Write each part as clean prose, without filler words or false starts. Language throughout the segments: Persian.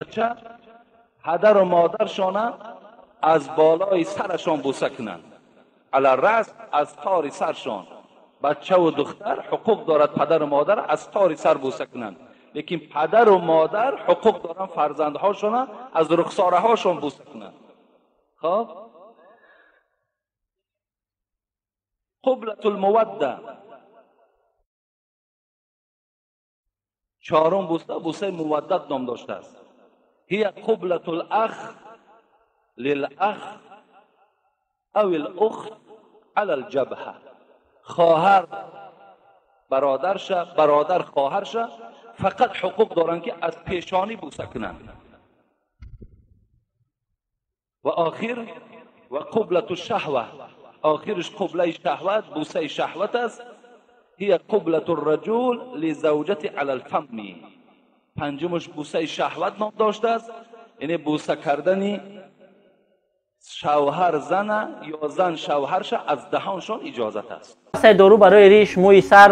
بچه پدر و مادرشان از بالای سرشان بوسه کنند، علی رأس، از تار سرشان. بچه و دختر حقوق دارد پدر و مادر از تار سر بوسه کنند، لیکن پدر و مادر حقوق دارن فرزندهاشون از رخساره هاشون بوسه کنند. خب قبلة الموده، چهارم بوسه، بوسه مودت نام داشته است. هی قبلة الاخ للاخ او الاخت علی الجبهه. خواهر برادرشه، برادر خواهرشه، فقط حقوق دارن که از پیشانی بوسه کنند. و آخر و قبلة الشهوه، آخرش قبله شهوت، بوسه شهوت است. هی قبلة الرجل لزوجته علی الفم. پنجمش بوسه شهوت نام داشته است، یعنی بوسه کردن شوهر زن یا زن شوهرش از دهانشان اجازت است. دارو برای ریش، موی سر،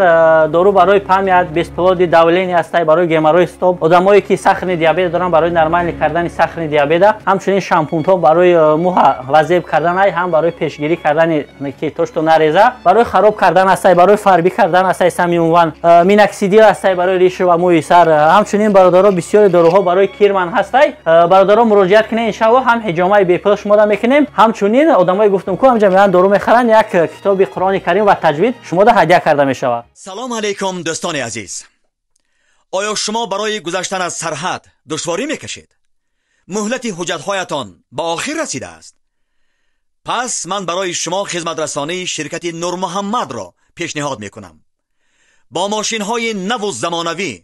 دارو برای پمیت، بیسپلود داولینی است برای گمروی استوب. آدمایی که سخن دیابت دارن برای نرمال کردن سخن دیابت، همچنین شامپو ها برای موها وظیف کردن، هم برای پیشگیری کردن که توش تو نریزه، برای خراب کردن است، برای فربی کردن است، سمیون میناکسیدیل است برای ریش و موی سر. همچنین برادرها بسیار داروها برای کیرمن هست. برادرها مراجعت کنین ان شاء الله هم حجامه بیپل شما میکنیم. همچنین آدمایی گفتم که همجا دارو میخرن، یک کتاب قرآن کریم و تجوید شما ده هدیه کرده می شود. سلام علیکم دوستان عزیز. آیا شما برای گذشتن از سرحد دشواری میکشید؟ مهلت حجت‌هایتان به آخر رسیده است. پس من برای شما خدمت رسانی شرکت نور محمد را پیشنهاد میکنم. با ماشین‌های نو و زمانوی،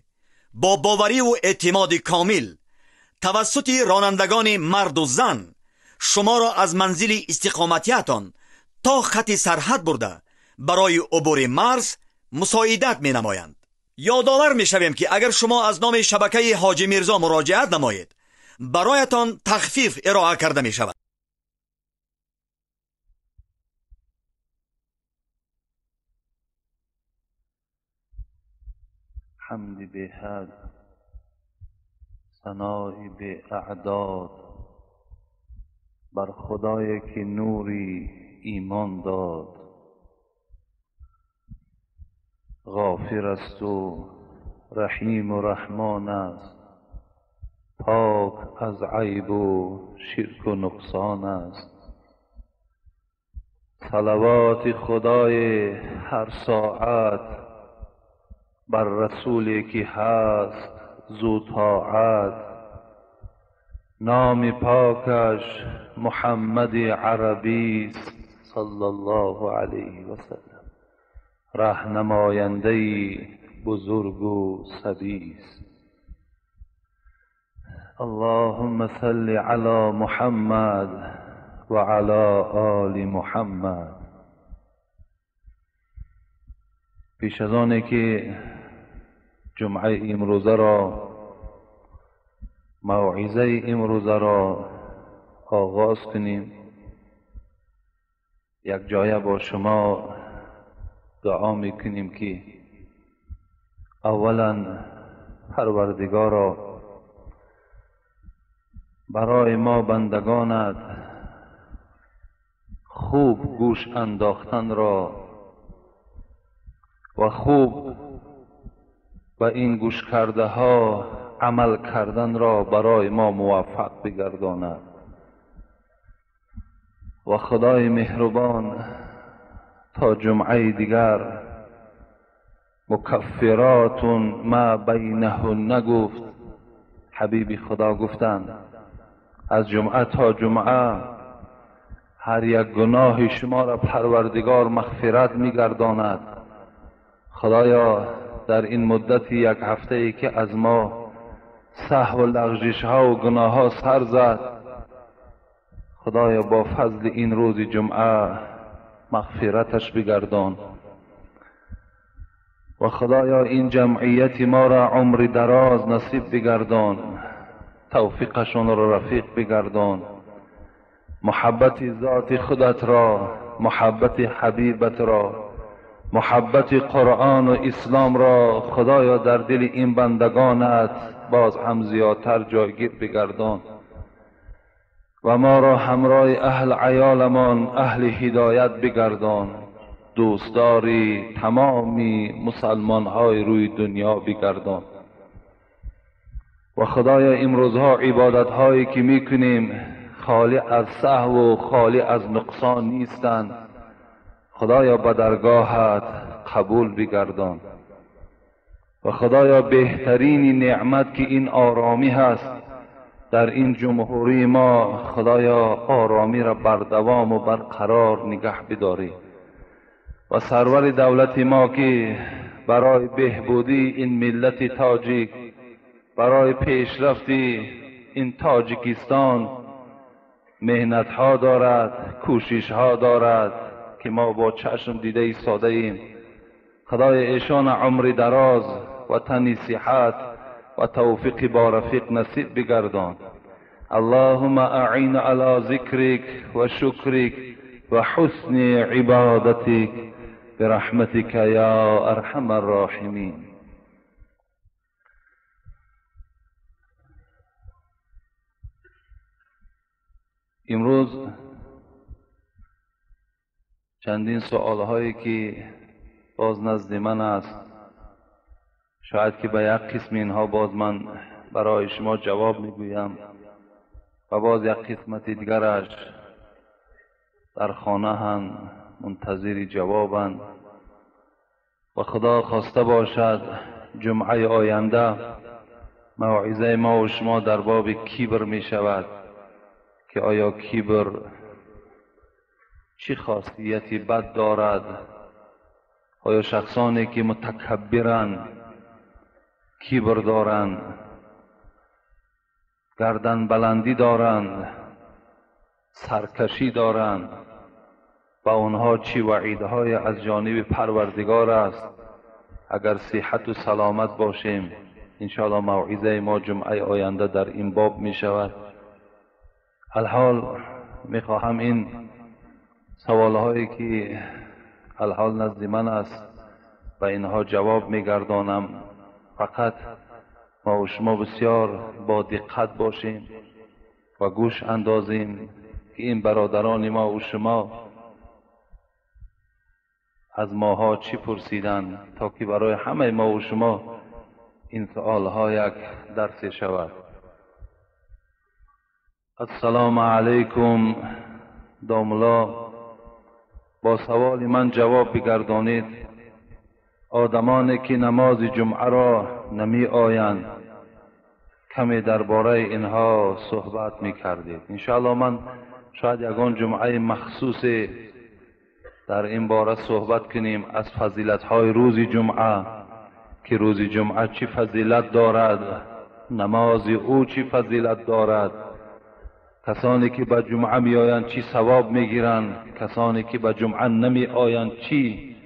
با باوری و اعتماد کامل، توسط رانندگان مرد و زن شما را از منزل استقامتیتان تا خط سرحد برده برای عبور مرز مساعدت می نمایند. یادآور می شویم که اگر شما از نام شبکه حاجی میرزا مراجعت نمایید، برایتان تخفیف ارائه کرده می شود. حمد به حد، ثنای به اعداد، بر خدای که نوری ایمان داد. غافر است و رحیم و رحمان است، پاک از عیب و شرک و نقصان است. صلوات خدای هر ساعت بر رسولی که هست ذو طاعت. نام پاکش محمد عربی صلی الله علیه و سلم، راهنماینده بزرگ و سبیس. اللهم صل علی محمد و علی آل محمد. پیش از آنه که جمعه امروزه را، موعظه امروزه را آغاز کنیم، یک جایه با شما دعا میکنیم که اولا پروردگارا برای ما بندگانت خوب گوش انداختن را و خوب و این گوش کرده ها عمل کردن را برای ما موفق بگرداند. و خدای مهربان تا جمعه دیگر مکفرات ما بینهن گفت، حبیبی خدا گفتند از جمعه تا جمعه هر یک گناه شما را پروردگار مغفرت می‌گرداند. خدایا در این مدت یک هفته ای که از ما سهو و لغزش ها و گناه ها سر زد، خدایا با فضل این روز جمعه مغفرتش بگردان. و خدایا این جمعیت ما را عمر دراز نصیب بگردان، توفیقشون را رفیق بگردان. محبت ذات خودت را، محبت حبیبت را، محبت قرآن و اسلام را خدایا در دل این بندگانت باز هم زیادتر جایگیر بگردان و ما را همراه اهل عیالمان اهل هدایت بگردان، دوستداری تمامی مسلمان های روی دنیا بگردان. و خدایا امروزها عبادت هایی که میکنیم خالی از سهو و خالی از نقصان نیستند. خدایا به درگاهت قبول بگردان. و خدایا بهترین نعمت که این آرامی هست در این جمهوری ما، خدایا آرامی را بر دوام و برقرار نگه بداری. و سرور دولت ما که برای بهبودی این ملت تاجیک، برای پیشرفت این تاجیکستان مهنت ها دارد، کوشش ها دارد که ما با چشم دیده ساده ایم. خدای ایشان عمر دراز و تن صحت و توفیق با رفیق نصیب بگردان. اللهم اعین علی ذکرک و شکرک و حسن عبادتک برحمتک یا ارحم الراحمین. امروز چندین سوال هایی که باز نزد من است، شاید که به یک قسم اینها باز من برای شما جواب میگویم و باز یک قسمت دیگرش در خانه هم منتظر جوابند. و خدا خواسته باشد جمعه آینده موعظه ما و شما در باب کبر می شود که آیا کبر چه خاصیتی بد دارد؟ آیا شخصانی که متکبرند، کبر دارند، گردن بلندی دارند، سرکشی دارند، و آنها چی وعیدهای از جانب پروردگار است؟ اگر صحت و سلامت باشیم انشاءالله موعظه ما جمعه آینده در این باب می شود. الحال می خواهم این سوالهایی که الحال نزد من است و اینها جواب می گردانم. فقط ما و شما بسیار با دقت باشیم و گوش اندازیم که این برادران ما و شما از ماها چی پرسیدن، تا که برای همه ما و شما این سوالها یک درس شود. السلام علیکم داملا، با سوال من جواب بگردانید. آدمانی که نماز جمعه را نمی آیند کمی درباره اینها صحبت می کردید. انشاءالله من شاید یگان جمعه مخصوص در این باره صحبت کنیم از فضیلت های روز جمعه، که روز جمعه چی فضیلت دارد، نماز او چی فضیلت دارد، کسانی که به جمعه می آیند چی ثواب می گیرند، کسانی که به جمعه نمی آیند چی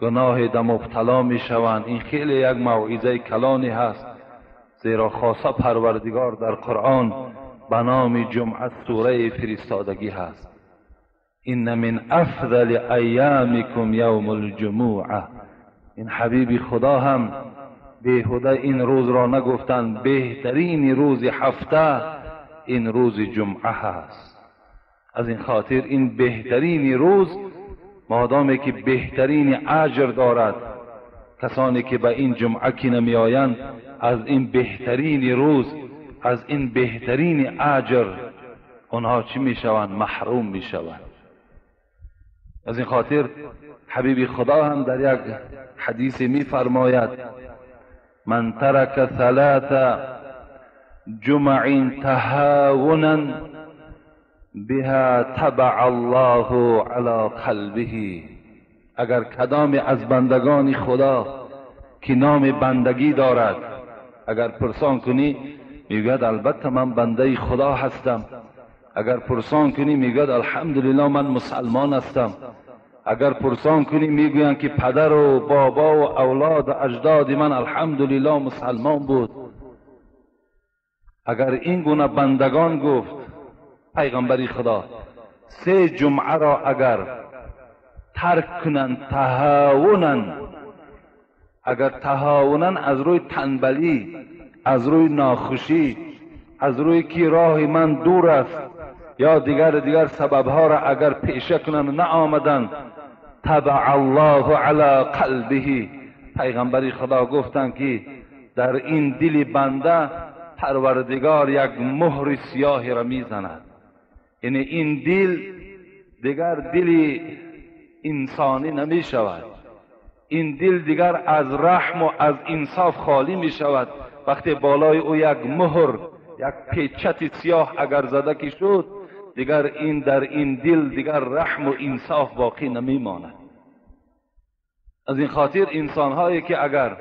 گناه در مبتلا می شوند. این خیلی یک موعظه کلانی هست، زیرا خاصه پروردگار در قرآن به نام جمعه سوره فرستادگی هست. این من افضل ایامکم یوم الجمعه. این حبیب خدا هم بیهوده این روز را نگفتند، بهترین روز هفته این روز جمعه هست. از این خاطر این بهترین روز مادامی که بهترین اجر دارد، کسانی که به این جمعه که نمی آیند از این بهترین روز، از این بهترین اجر آنها چی می شوند؟ محروم می شوند. از این خاطر حبیب خدا هم در یک حدیث می فرماید من ترک ثلاث جمع تهاونا بها تبع الله علی قلبه. اگر کدام از بندگان خدا که نام بندگی دارد، اگر پرسان کنی میگوید البته من بنده خدا هستم، اگر پرسان کنی میگوید الحمدلله من مسلمان هستم، اگر پرسان کنی میگویند که پدر و بابا و اولاد و اجداد من الحمدلله مسلمان بود. اگر این گونه بندگان گفت پیغمبری خدا، سه جمعه را اگر ترک کنند تهاونن، اگر تهاونن از روی تنبلی از روی ناخوشی، از روی که راه من دور است یا دیگر سببها را اگر پیشه کنن نه آمدن، طبع الله علی قلبه، پیغمبری خدا گفتند که در این دل بنده پروردگار یک مهر سیاهی را میزند. یعنی این دل دیگر دل انسانی نمی شود، این دل دیگر از رحم و از انصاف خالی می شود وقتی بالای او یک مهر، یک پیچت سیاه اگر زده که شد، دیگر این در این دل دیگر رحم و انصاف باقی نمی ماند. از این خاطر انسان هایی که اگر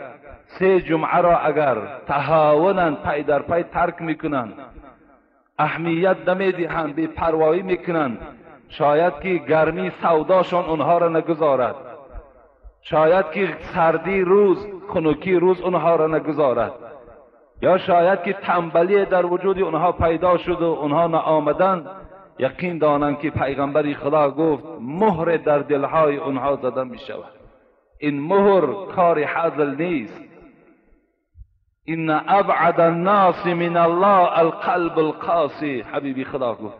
3 جمعه را اگر تهاونن پی در پی ترک میکنن، اهمیت نمیدهند، بی پروایی میکنن، شاید که گرمی سوداشان اونها را نگذارد، شاید که سردی روز، خنکی روز اونها را نگذارد، یا شاید که تنبلی در وجود اونها پیدا شد و اونها نآمدن، یقین دانند که پیغمبری خدا گفت مهر در دلهای اونها زده می شود. این مهر کار حاصل نیست. ان ابعد الناس من الله القلب القاسی، حبیبی خدا گفت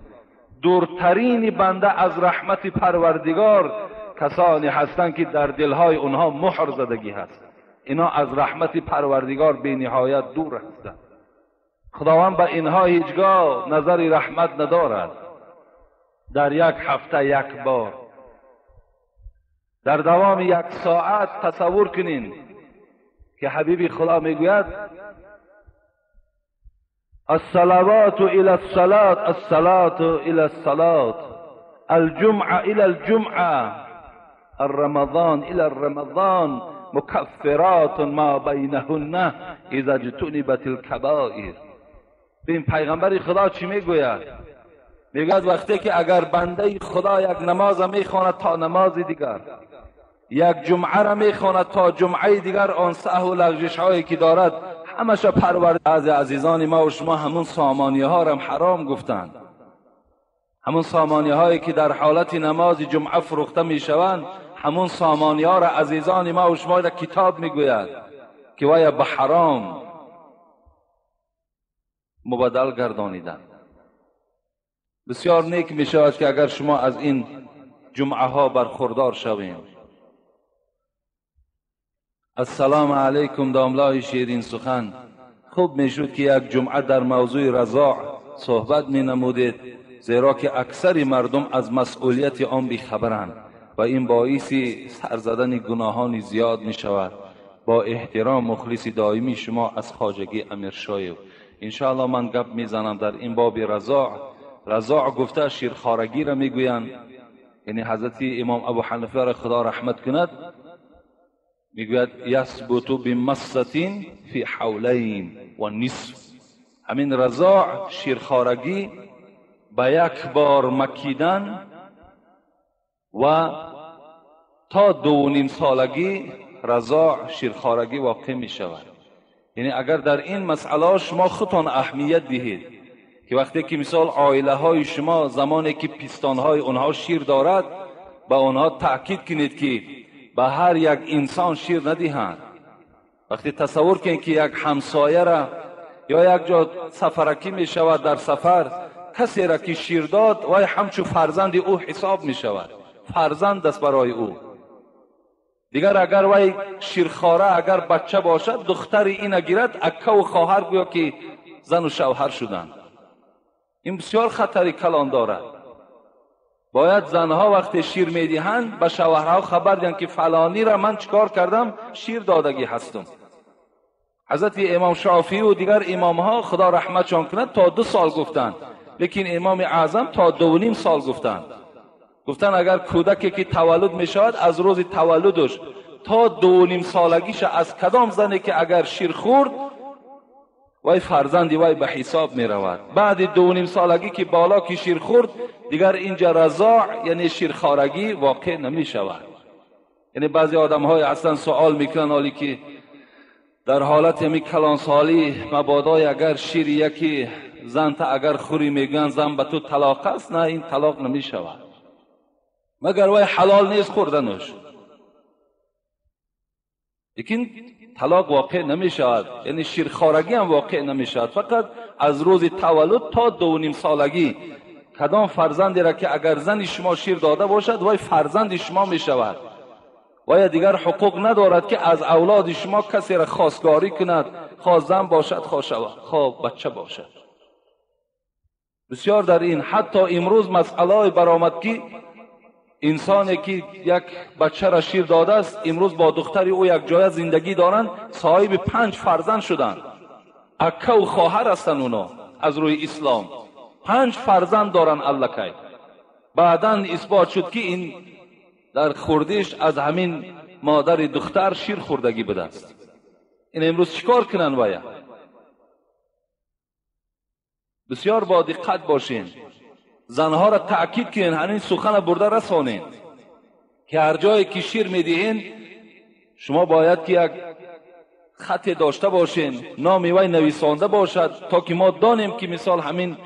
دورترین بنده از رحمت پروردگار کسانی هستند که در دلهای اونها مهر زدگی هست. اینا از رحمت پروردگار به نهایت دور هستند. خداوند به اینها هیچگاه نظر رحمت ندارد. در یک هفته یک بار، در دوام 1 ساعت تصور کنین که حبیبی خدا میگوید الصلوات الى الصلاة، الصلاة الى الصلاة، الجمعة الى الجمعة، الرمضان الى الرمضان، مكفرات ما بینهن اذا اجتنبت الكبائر. این پیغمبر خدا چی میگوید؟ میگوید وقتی که اگر بنده خدا یک نماز میخواند تا نماز دیگر، یک جمعه را میخواند تا جمعه دیگر، آن سهو و لغزش هایی که دارد همش پرورده. از عزیزان ما و شما همون سامانیه ها را حرام گفتند، همون سامانیه هایی که در حالت نماز جمعه فروخته میشوند، همون سامانیه ها را عزیزان ما و شما را کتاب میگوید که وای به حرام مبدل گردانیدن. بسیار نیک می شود که اگر شما از این جمعه ها برخوردار شویم. السلام علیکم داملای شیرین سخن. خوب می شد که یک جمعه در موضوع رضاع صحبت می نمودید، زیرا که اکثر مردم از مسئولیت آن بیخبرند و این باعث سر زدن گناهان زیاد می شود. با احترام مخلص دائمی شما از خواجگی امیر شایب. انشاءالله من گپ می زنم در این باب رضاع. رضاع گفته شیرخوارگی را میگویند، یعنی حضرت امام ابو حنیفه را خدا رحمت کند میگوید یثبت بمسة فی حولین و نصف. همین رضاع شیرخوارگی به 1 بار مکیدن و تا 2.5 سالگی رضاع شیرخوارگی واقع می شود. یعنی اگر در این مسئله شما خودتان اهمیت دهید که وقتی که مثال عائله های شما زمانی که پیستان های اونها شیر دارد، با اونها تأکید کنید که به هر یک انسان شیر ندهند. وقتی تصور کنید که یک همسایه را یا یک جا سفرکی می شود، در سفر کسی را که شیر داد وای همچو فرزند او حساب می شود، فرزند است برای او. دیگر اگر وای شیرخواره اگر بچه باشد، دختر این گیرد اکه و خواهر گویا که زن و شوهر شدند. این بسیار خطری کلان دارد. باید زنها وقتی شیر میدهند به شوهرها خبر دهند که فلانی را من چیکار کردم، شیر دادگی هستم. حضرت امام شافعی و دیگر امامها خدا رحمتشان کند تا 2 سال گفتند، لیکن امام اعظم تا 2.5 سال گفتند. گفتند اگر کودکی که تولد می شود از روز تولدش تا 2.5 سالگیش از کدام زنی که اگر شیر خورد وای فرزندی وای به حساب می رود. بعد 2.5 سالگی که بالا که شیر خورد دیگر اینجا رضاع یعنی شیرخوارگی واقع نمی شود. یعنی بعضی آدم های اصلا سوال میکنن حالی که در حالت همی کلانسالی مبادا اگر شیر یکی زن تا اگر خوری میگن زن به تو طلاق است، نه این طلاق نمی شود مگر وای حلال نیست خوردنش. لیکن طلاق واقع نمی شود، یعنی شیرخوارگی هم واقع نمی شود. فقط از روز تولد تا 2.5 سالگی کدام فرزندی را که اگر زن شما شیر داده باشد وای فرزند شما می شود و دیگر حقوق ندارد که از اولاد شما کسی را خواستگاری کند، خواه زن باشد خواه بچه باشد. بسیار در این حتی امروز مسئله برآمد که انسانی که یک بچه را شیر داده است امروز با دختری او یک جای زندگی دارند، صاحب 5 فرزند شدند، اکه و خواهر هستند. اونا از روی اسلام 5 فرزند دارن الکی. بعداً اثبات شد که این در خوردش از همین مادر دختر شیر خوردگی بوده است. این امروز چیکار کنن باید؟ بسیار با دقت باشین، زنها را تأکید کنین، همین سخن برده رسانین که هر جایی که شیر میدهین شما باید که یک خط داشته باشین، نام وی نویسانده باشد تا که ما دانیم که مثال همین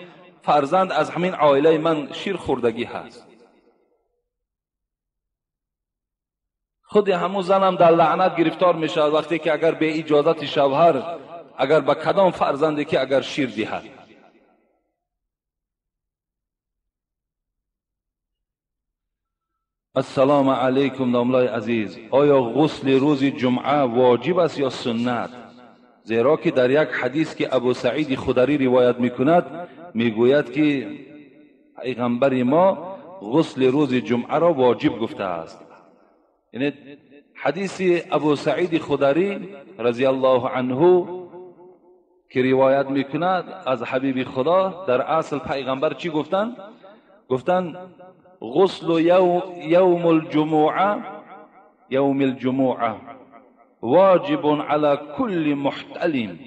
فرزند از همین عائله من شیر خوردگی هست. خود همون زنم در لعنت گرفتار میشه وقتی که اگر به اجازت شوهر اگر به کدام فرزندی که اگر شیر دهد. السلام علیکم داملای عزیز، آیا غسل روز جمعه واجب است یا سنت؟ زیرا که در یک حدیث که ابو سعید خدری روایت میکند میگوید که پیغمبر ما غسل روز جمعه را واجب گفته است. یعنی حدیث ابو سعید خدری رضی الله عنه که روایت میکند از حبیب خدا، در اصل پیغمبر چی گفتن؟ گفتن غسل یوم الجمعه واجب علی کل محتلم.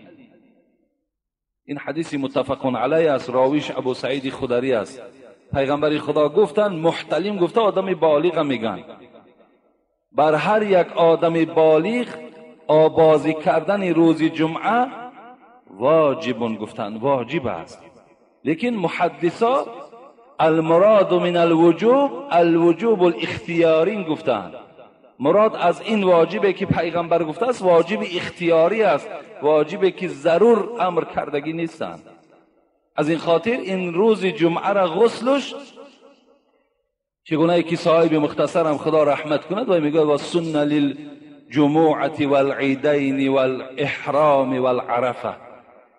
این حدیث متفق علیه است، راویش ابو سعید خدری است. پیغمبر خدا گفتن محتلم گفته آدم بالغ میگن، بر هر یک آدم بالغ آبازی کردن روز جمعه واجب گفتن، واجب است. لیکن محدثا المراد من الوجوب الاختیاری گفتن، مراد از این واجبه که پیغمبر گفته است واجب اختیاری است، واجبه که ضرور امر کردگی نیستند. از این خاطر این روز جمعه را غسلش چگونه که صاحب مختصر هم خدا رحمت کند و میگه و سنن للجمعه والعیدین والاحرام والعرفه،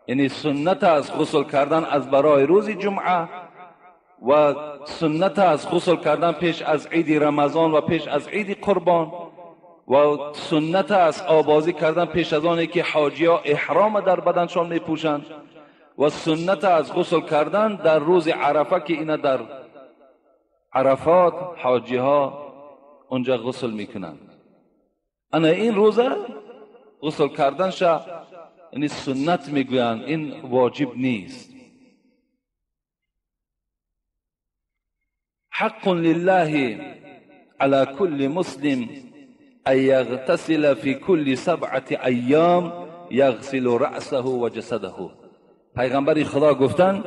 یعنی سنت از غسل کردن از برای روز جمعه و سنت از غسل کردن پیش از عید رمضان و پیش از عید قربان و سنت از آبازی کردن پیش از آنی که حاجی ها احرام در بدنشان میپوشند و سنت از غسل کردن در روز عرفه که اینا در عرفات حاجی ها اونجا غسل میکنند. انا این روزه غسل کردنش یعنی سنت میگویند، این واجب نیست. حق لله على كل مسلم ان يغتسل في كل 7 ایام یغسل رأسه و جسده. پیغمبر خدا گفتند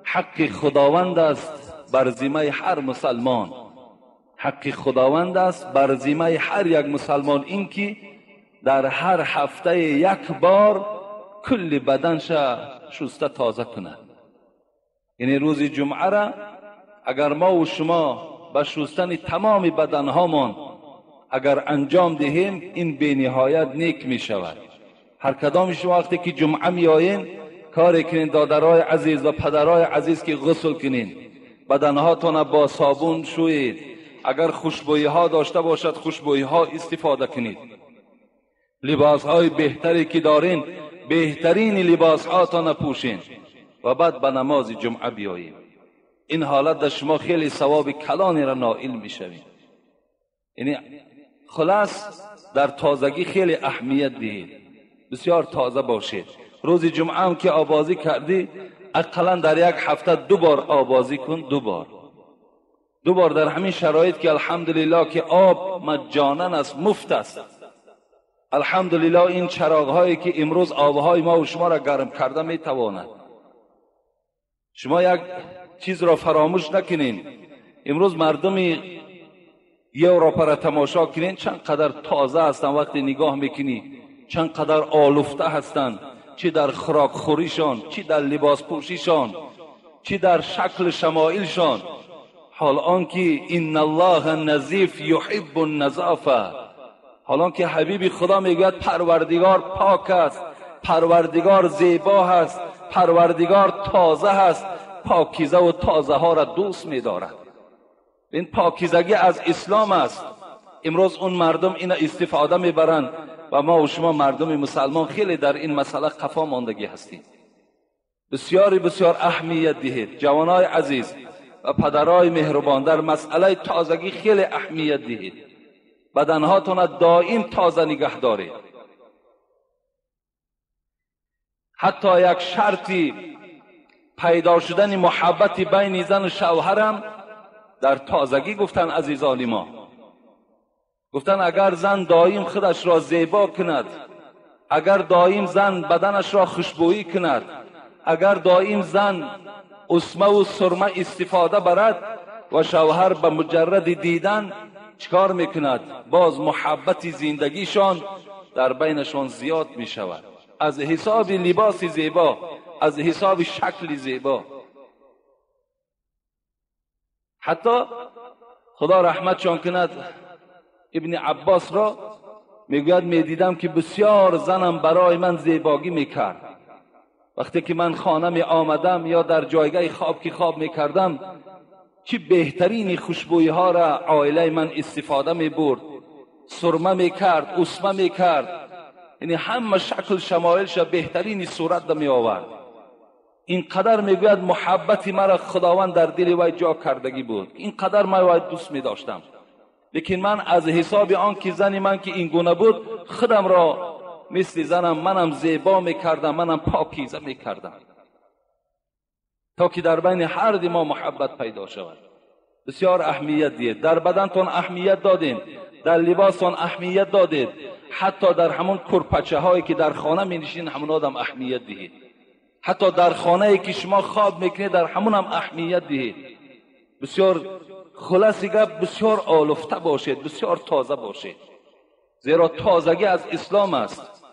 حق خداوند است بر ذمه هر مسلمان، حق خداوند است بر ذمه هر یک مسلمان این که در هر هفته یک بار کل بدنش شسته تازه کند. یعنی روز جمعه را اگر ما و شما به شستن تمام بدنهامان اگر انجام دهیم این به نهایت نیک می شود. هر کدام شما وقتی که جمعه می آیین کار کنین، دادرای عزیز و پدرای عزیز که غسل کنین، بدنهاتون با صابون شویید، اگر خوشبویی ها داشته باشد خوشبویی ها استفاده کنید، لباس های بهتری که دارین بهترین لباس هاتون پوشین و بعد به نماز جمعه بیایید. این حالت در شما خیلی ثواب کلانی را نائل میشوید. یعنی خلاص در تازگی خیلی اهمیت دهید، بسیار تازه باشید. روز جمعه هم که آبازی کردی اقلا در یک هفته 2 بار آبازی کن، 2 بار در همین شرایط که الحمدلله که آب مجانا است، مفت است. الحمدلله این چراغ هایی که امروز آبهای ما و شما را گرم کرده میتواند. شما یک چیز را فراموش نکنین، امروز مردم یه اروپا را تماشا کنین چند قدر تازه هستن، وقتی نگاه میکنی چند قدر آلوفته هستن، چی در خوراک خوریشان، چی در لباس پوشیشان، چی در شکل شمایلشان. حال آنکه ان الله نظیف یحب النظافه، حال آنکه حبیب خدا میگوید پروردگار پاک است، پروردگار زیبا است، پروردگار تازه است، پاکیزه و تازه ها را دوست می‌دارد. این پاکیزگی از اسلام است. امروز اون مردم این استفاده میبرند و ما و شما مردم مسلمان خیلی در این مسئله قفا ماندگی هستیم. بسیار بسیار اهمیت دهید جوانای عزیز و پدرای مهربان، در مسئله تازگی خیلی اهمیت دهید. بدنهاتون دائم تازه نگه دارید. حتی یک شرطی پیدا شدن محبت بین زن و شوهرم در تازگی گفتن عزیزان ما. گفتن اگر زن دائم خودش را زیبا کند، اگر دائم زن بدنش را خوشبویی کند، اگر دائم زن اسمه و سرمه استفاده برد و شوهر به مجرد دیدن چکار میکند؟ باز محبت زندگیشان در بینشان زیاد می شود، از حساب لباس زیبا، از حساب شکل زیبا. حتی خدا رحمتشان کند ابن عباس را میگوید میدیدم که بسیار زنم برای من زیباگی میکرد. وقتی که من خانه می آمدم یا در جایگاه خواب که خواب میکردم، چه بهترین خوشبویی ها را عائله من استفاده می برد، سرمه میکرد، اسمه میکرد، یعنی همه شکل شمایلش بهترین صورت را می آورد. اینقدر میگوید محبت مرا خداوند در دل وی جا کردگی بود، اینقدر من وی دوست می داشتم. لیکن من از حساب آن که زن من که این گونه بود، خودم را مثل زنم منم زیبا میکردم، منم پاکیزه میکردم، تا که در بین هر دو ما محبت پیدا شود. بسیار اهمیت دید. در بدنتون اهمیت دادین، در لباستون اهمیت دادید، حتی در همون کرپچه هایی که در خانه می نشین همون آدم اهمیت دهید. حتی در خانه ای که شما خواب میکنید در همون هم اهمیت دهید. بسیار خلاصی گپ، بسیار آلفته باشید، بسیار تازه باشید، زیرا تازگی از اسلام است.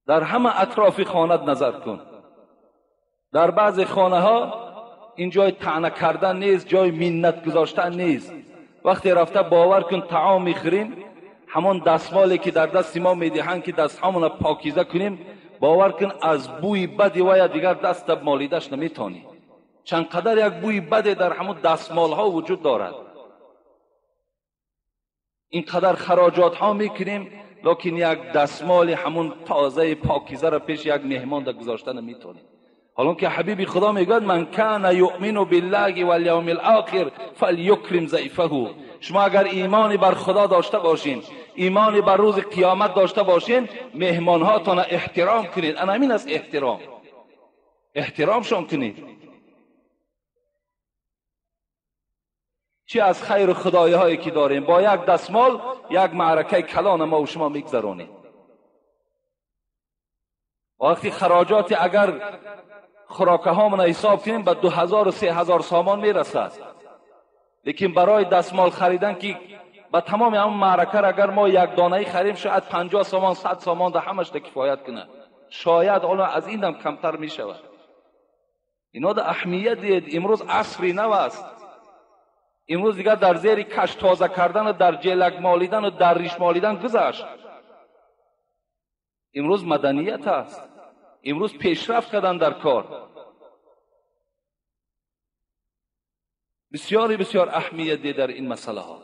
در همه اطراف خانه نظر کن. در بعض خانه ها این جای طعنه کردن نیست، جای منت گذاشتن نیست. وقتی رفته باور کن طعام میخوریم، همون دستمالی که در دست ما میدهند که دستهامون پاکیزه کنیم، باور کن از بوی بد ویا دیگر دست مالیدش نمیتانی. چندقدر یک بوی بد در همون دستمال ها وجود دارد. اینقدر خراجات ها میکنیم، لیکن یک دستمال همون تازه پاکیزه را پیش یک مهمان در گذاشتن نمیتونیم. حالا که حبیب خدا میگوید من کان یؤمن بالله والیوم الاخر فلیکرم ضیفه. شما اگر ایمانی بر خدا داشته باشین، ایمانی بر روز قیامت داشته باشین، مهمان هاتون احترام کنید. همین است احترام، احترامشون کنید. چی از خیر خدایی هایی که داریم، با یک دستمال یک معرکه کلان ما و شما میگذرونیم. وقتی خراجات اگر خوراکه هامون حساب کنیم به 2000 و 3000 سامان میرسد، لیکن برای دستمال خریدن که با تمام همون معرکه را اگر ما یک دانه خریم شاید 50 سامان 100 سامان ده همش ده کفایت کنه، شاید حالا از این هم کمتر می شود. اینا ده اهمیت دید. امروز عصری نو است. امروز دیگر در زیر کش تازه کردن و در جلک مالیدن و در ریش مالیدن گذشت. امروز مدنیت است. امروز پیشرفت کردن در کار. بسیاری بسیار اهمیت دید در این مسئله ها.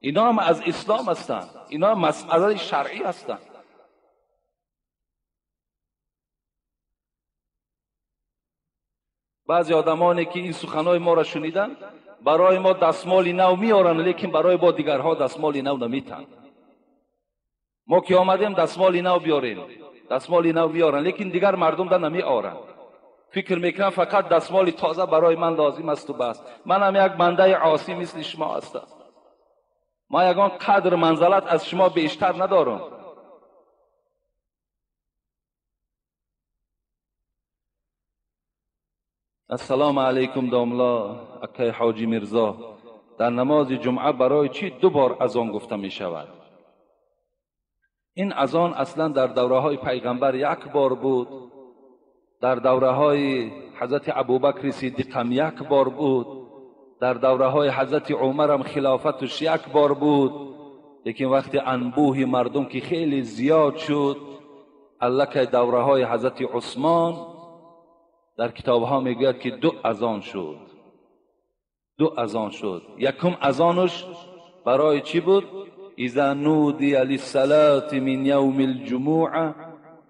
اینا هم از اسلام هستند، اینا هم مسئله شرعی هستند. بعضی آدمانی که این سخنهای ما را شنیدن برای ما دستمالی نو میارن، لیکن برای با دیگرها دستمالی نو نمیتن. ما که آمدیم دستمالی نو بیاریم، دستمالی نو بیارن، لیکن دیگر مردم در نمی آرن. فکر میکنم فقط دستمالی تازه برای من لازم است و بس. من هم یک بنده عاصی مثل شما هستم. ما یگان قدر منزلت از شما بیشتر ندارم. السلام علیکم داملا اکای حاجی مرزا. در نماز جمعه برای چی 2 بار اذان گفته می شود؟ این اذان اصلا در دوره های پیغمبر 1 بار بود، در دوره های حضرت ابوبکر صدیق هم 1 بار بود، در دوره های حضرت عمر هم خلافتش 1 بار بود. لیکن وقتی انبوه مردم که خیلی زیاد شد، الکه دوره های حضرت عثمان در کتاب ها میگوید که 2 اذان شد. 2 اذان شد. یکم اذانش برای چی بود؟ اذا نودی للصلاة من یوم الجمعه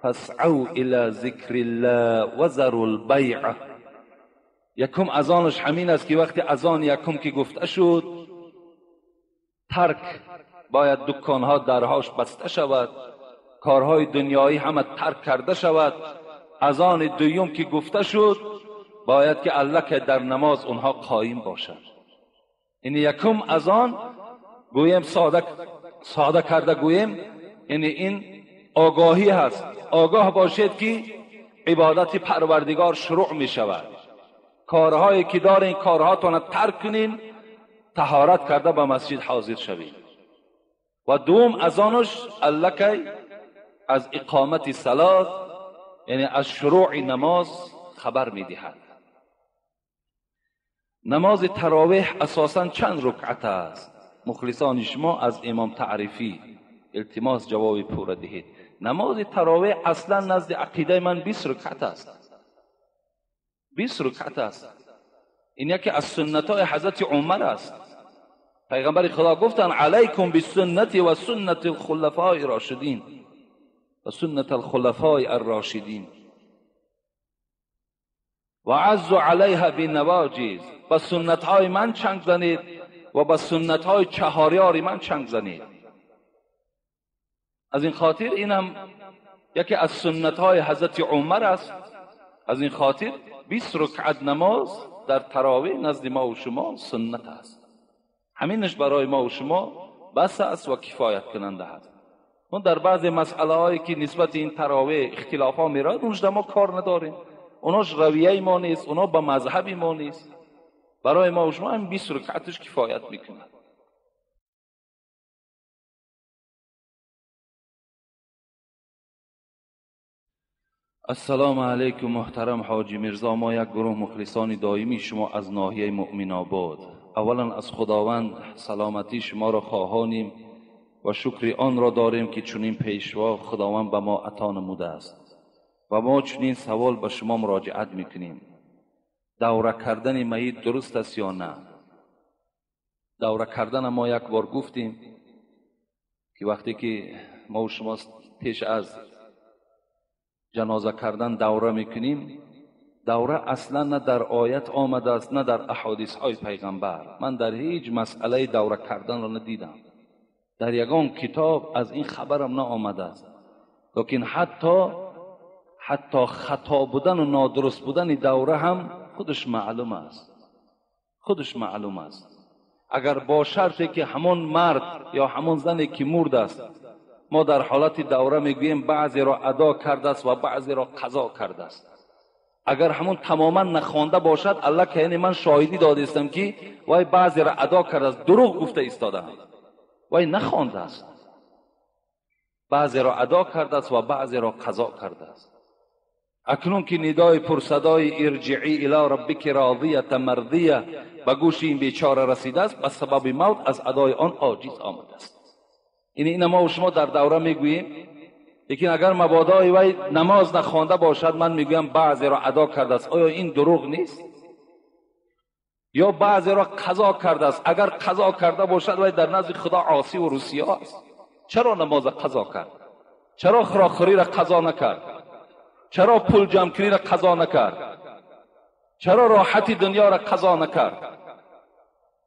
فاسعوا الى ذکر الله وذروا البیع. یکم اذانش همین است که وقتی اذان یکم که گفته شد، ترک باید دکانها درهاش بسته شود، کارهای دنیایی همه ترک کرده شود. اذان دوم که گفته شد باید که الکه در نماز اونها قایم باشد. این یکم اذان گویم ساده کرده گویم این آگاهی هست. آگاه باشید که عبادت پروردگار شروع می شود. کارهایی که دارین کارهاتون ترک کنین، طهارت کرده به مسجد حاضر شوید. و دوم اذانش الکه از اقامت صلات، یعنی از شروع نماز خبر می دهد. نماز تراویح اساساً چند رکعت است؟ مخلصان شما از امام تعریفی التماس جواب پورا دهید. نماز تراویح اصلا نزد عقیده من 20 رکعت است. 20 رکعت است. این یکی از سنت های حضرت عمر است. پیغمبر خدا گفتن علیکم بالسنت و سنت الخلفاء الراشدین و سنت الخلفاء الراشدین و عزوا علیها بالنواجذ. با سنت های من چنگ زنید و با سنت های چهاریار من چنگ زنید. از این خاطر اینم یکی از سنت های حضرت عمر است. از این خاطر 20 رکعت نماز در تراویح نزد ما و شما سنت است. همینش برای ما و شما بس است و کفایت کننده است. اون در بعض مسئله هایی که نسبت این تراویح اختلاف ها میراد، اونش ما کار نداریم. اوناش رویه ما نیست، اونا با مذهب ما نیست. برای ما و شما هم 20 رکعتش کفایت میکنه. السلام علیکم محترم حاجی میرزا. ما یک گروه مخلصان دائمی شما از ناحیه مؤمن آباد، اولا از خداوند سلامتی شما را خواهانیم و شکر آن را داریم که چنین پیشوا خداوند به ما عطا نموده است و ما چنین سوال به شما مراجعت میکنیم. دوره کردن میت درست است یا نه؟ دوره کردن ما یک بار گفتیم که وقتی که ما و شما پیش از جنازه کردن دوره میکنیم، دوره اصلا نه در آیت آمده است نه در احادیث های پیغمبر. من در هیچ مسئله دوره کردن را ندیدم، در یگان کتاب از این خبرم نه آمده است. لیکن حتی خطا بودن و نادرست بودن دوره هم خودش معلوم است. خودش معلوم است. اگر با شرطی که همون مرد یا همون زنی که مرده است، ما در حالت دوره میگوییم بعضی را ادا کرده است و بعضی را قضا کرده است. اگر همون تماما نخوانده باشد، الله که یعنی من شاهدی داده استم که وای بعضی را ادا کرده است، دروغ گفته ایستاده است، وای نخوانده است. بعضی را ادا کرده است و بعضی را قضا کرده است. اکنون که ندای پرصدای ارجعی الی ربک راضیه مرضیه به گوش این بیچاره رسیده است، به سبب موت از ادای آن عاجز آمده است. این ما و شما در دوره میگوییم. لیکن اگر مبادا وی نماز نخوانده باشد، من میگویم بعضی را ادا کرده است، آیا این دروغ نیست؟ یا بعضی را قضا کرده است. اگر قضا کرده باشد وی در نزد خدا عاصی و رسیا است. چرا نماز قضا کرد؟ چرا خراخوری را قضا نکرد؟ چرا پول جمع کنی را قضا نکرد؟ چرا راحتی دنیا را قضا نکرد؟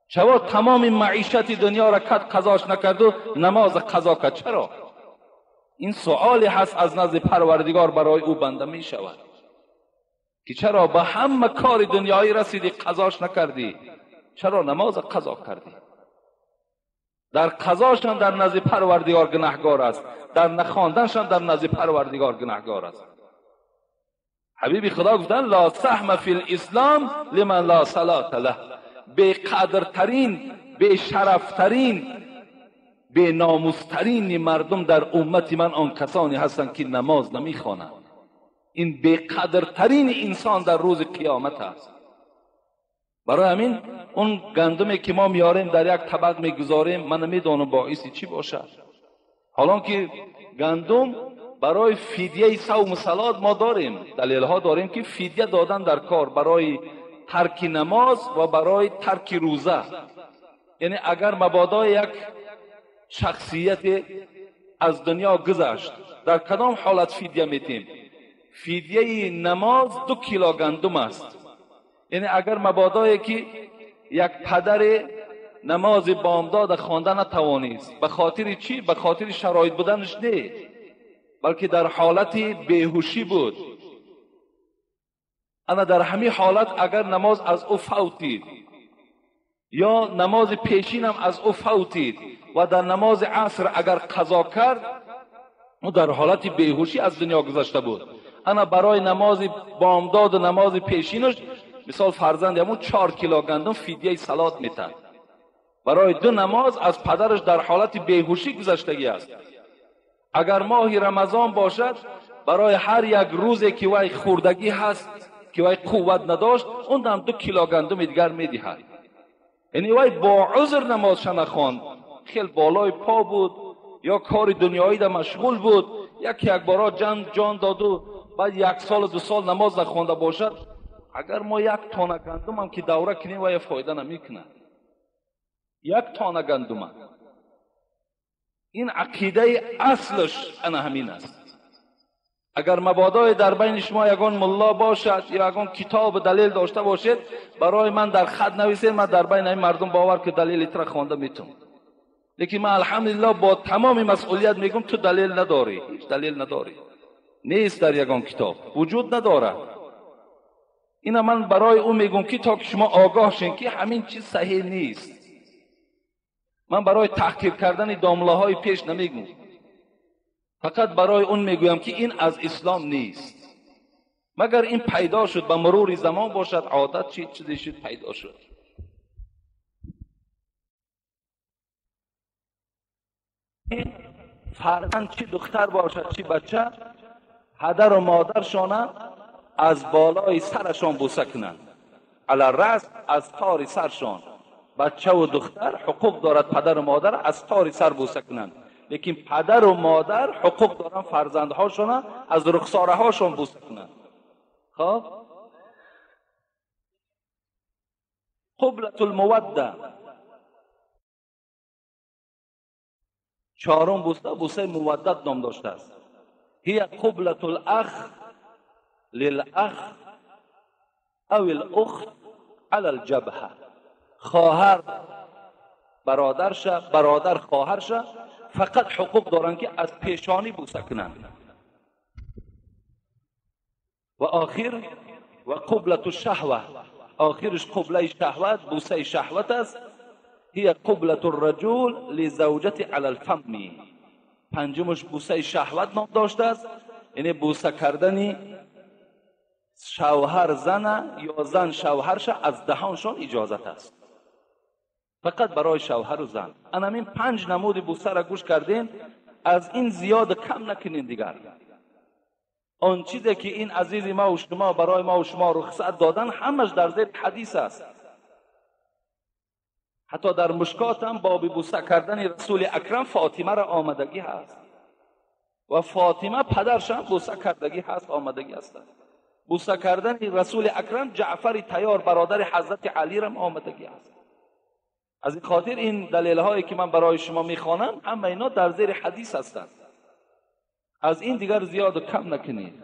چرا تمام معیشت دنیا را قضاش نکرد و نماز قضا کرد؟ چرا؟ این سوالی هست از نزد پروردگار برای او بنده می شود که چرا به همه کار دنیایی رسیدی قضاش نکردی؟ چرا نماز قضا کردی؟ در قضاشان در نزد پروردگار گناهگار است، در نخواندنشان در نزد پروردگار گناهگار است. حبیب خدا گفتن لا سهم فی الاسلام لمن لا صلاة له. بی قدرترین به شرفترین به ناموسترین مردم در امت من آن کسانی هستند که نماز نمیخوانند. این به قدرترین انسان در روز قیامت است. برای همین اون گندمی که ما میاریم در یک طبق میگذاریم، من نمیدونم باعث چی باشد. حالا که گندم برای فدیه صوم صلات ما داریم، دلیل ها داریم که فدیه دادن در کار برای ترک نماز و برای ترک روزه. یعنی اگر مبادا یک شخصیت از دنیا گذشت، در کدام حالت فدیه میتیم؟ فدیه نماز 2 کیلو گندم است. یعنی اگر مبادایی که یک پدر نماز بامداد خوانده نتوانست، به خاطر چی؟ به خاطر شرایط بودنش نه، بلکه در حالت بیهوشی بود. انا در همین حالت اگر نماز از او فوتید یا نماز پیشین هم از او فوتید و در نماز عصر اگر قضا کرد، او در حالت بیهوشی از دنیا گذشته بود. انا برای نماز بامداد و نماز پیشینش مثال فرزند همون 4 کیلو گندم فدیه صلات میتن. برای 2 نماز از پدرش در حالت بیهوشی گذشتگی است. اگر ماه رمضان باشد، برای هر یک روزی که وی خوردگی هست، که وی قوت نداشت، اون هم 2 کیلو گندم دیگر میدهد. یعنی وی با عذر نمازش نخواند، خیلی بالای پا بود یا کار دنیایی در مشغول بود، یک بارا جان داد و بعد 1 سال 2 سال نماز نخوانده باشد، اگر ما 1 تانه گندم هم که دوره کنیم وی فایده نمیکنه. 1 تانه گندم. این عقیده اصلش انا همین است. اگر مبادا در بین شما یگان ملا باشد یا یگان کتاب دلیل داشته باشید، برای من در خط نویسید، من در بین این مردم باور که دلیل تر خوانده میتونم. لیکن من الحمدلله با تمام مسئولیت میگم تو دلیل نداری، هیچ دلیل نداری، نیست در یگان کتاب، وجود نداره. اینا من برای اون میگم که تا که شما آگاه شین که همین چیز صحیح نیست. من برای تحقیر کردن دامله های پیش نمیگم، فقط برای اون میگویم که این از اسلام نیست. مگر این پیدا شد به مرور زمان باشد، عادت چیزی شد پیدا شد. فرزند چی دختر باشد چی بچه، پدر و مادرشان از بالای سرشان بوسه کنند، علی رأس، از تار سرشان. بچه و دختر حقوق دارد پدر و مادر از تار سر بوسه کنند، لیکن پدر و مادر حقوق دارن فرزندهاشون از رخساره هاشون بوسه کنند. خب قبلة الموده، 4م بوسه مودت نام داشته است. هی قبلة الاخ للاخ او الاخت علی الجبهه. خواهر برادرشه، برادر خواهرشه، فقط حقوق دارن که از پیشانی بوسه کنند. و آخر و قبلة الشهوه، آخرش قبله شهوت، بوسه شهوت است. هی قبلة الرجل لزوجته علی الفم. 5مش بوسه شهوت نام داشته است، یعنی بوسه کردن شوهر زن یا زن شوهرش از دهانشان اجازت است، فقط برای شوهر و زن. این 5 نمود بوسه را گوش کردین، از این زیاد کم نکنین دیگر. آن چیزی که این عزیز ما و شما برای ما و شما رخصت دادن، همش در زیر حدیث است. حتی در مشکات هم باب بوسه کردن رسول اکرم فاطمه را آمدگی هست و فاطمه پدرش هم بوسه کردگی هست، آمدگی هست. بوسه کردن رسول اکرم جعفر تیار برادر حضرت علی را آمدگی هست. از این خاطر این دلیل هایی که من برای شما میخوانم همه اینا در زیر حدیث هستند. از این دیگر زیاد و کم نکنید.